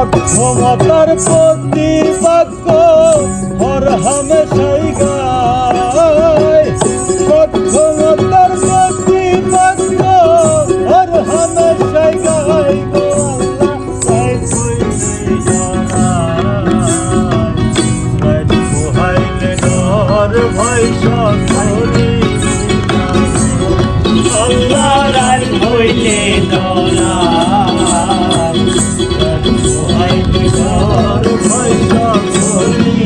সক্ষমতার প্রতিবাক্য হর হামেশাই গায়, সক্ষমতার প্রতিবাক্য হর হামেশাই গায় গো আল্লাহ তাই কইলেই জানাই পোহাইলে ডর ভয় সকলি আল্লাহ রাই হইলে ডরাই পোহাইলে ডর ভয় সকলি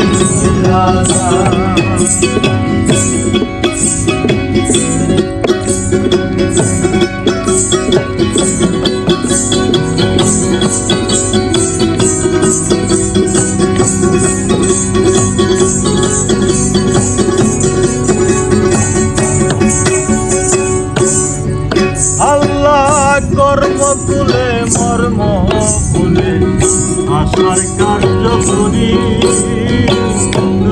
কর্মকুলে মর্ম ফুলে আশার কার্য করি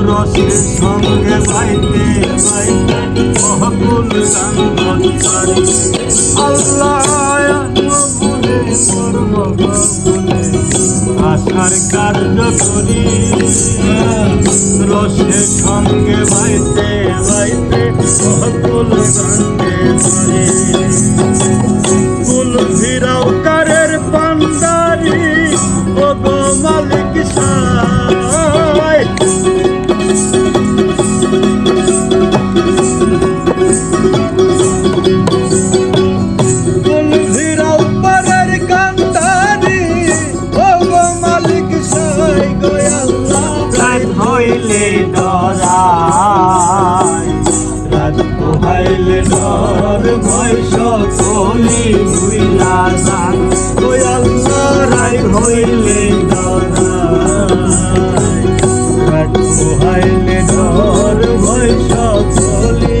রসের সঙ্গে বাইতে বাইতে মহকুল গান করি আল্লাহ ফুলে মর্ম ফুলে আশার কার্য করি রসের সঙ্গে বাইতে বাইতে মহকুল গান করি ফিরাউকারের পান্ডারি ও গো মালিক সাই ফিরাউকারের কান্ডারি ও গো মালিক সাই গো আল্লাহ রাত হইলে ডরাই রাত পোহাইলে ডর ভয় সকলি ভুইলা যান ওই আল্লাহ রাই হইলে ডরাই রাত পোহাইলে ডর ভয় সকলি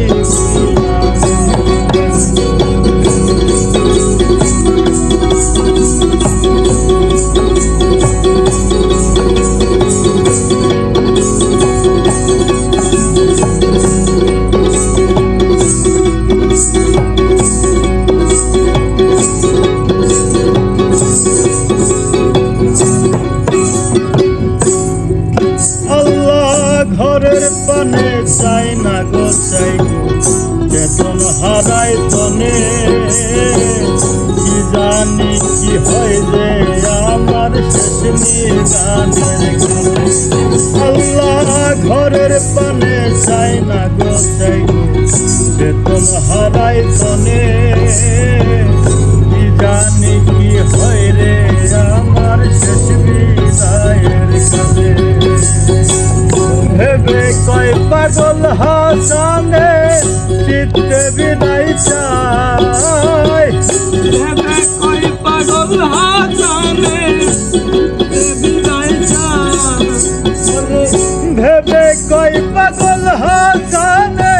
ঘরের পানে চাই না গো চাই গো বেতন হারাই তনে কি জানি কি হয় যে আমার শেষ গানের গানে আল্লাহ ঘরের পানে চাই না গো চাই গো বেতন হারাই তনে কি জানি কি হয় রে আমার শেষ বিদায়ের গানে ভেবে কয় পাগল হাসানে চিত্তে বিদায় চাই ভেবে কয় পাগল হাসানে বিদায় চাই ভেবে কয় পাগল হাসানে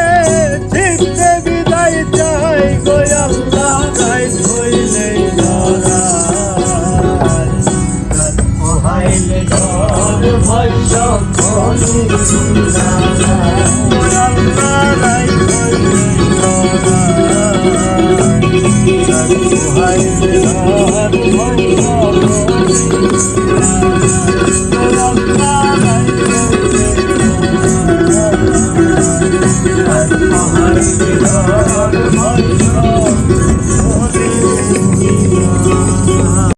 চিত্তে বিদায় চাই গো আল্লাহ তাই হইলে ডরাই পোহাইলে ডর ভয় সকলি পোহাইলে ডর ভয় সকলি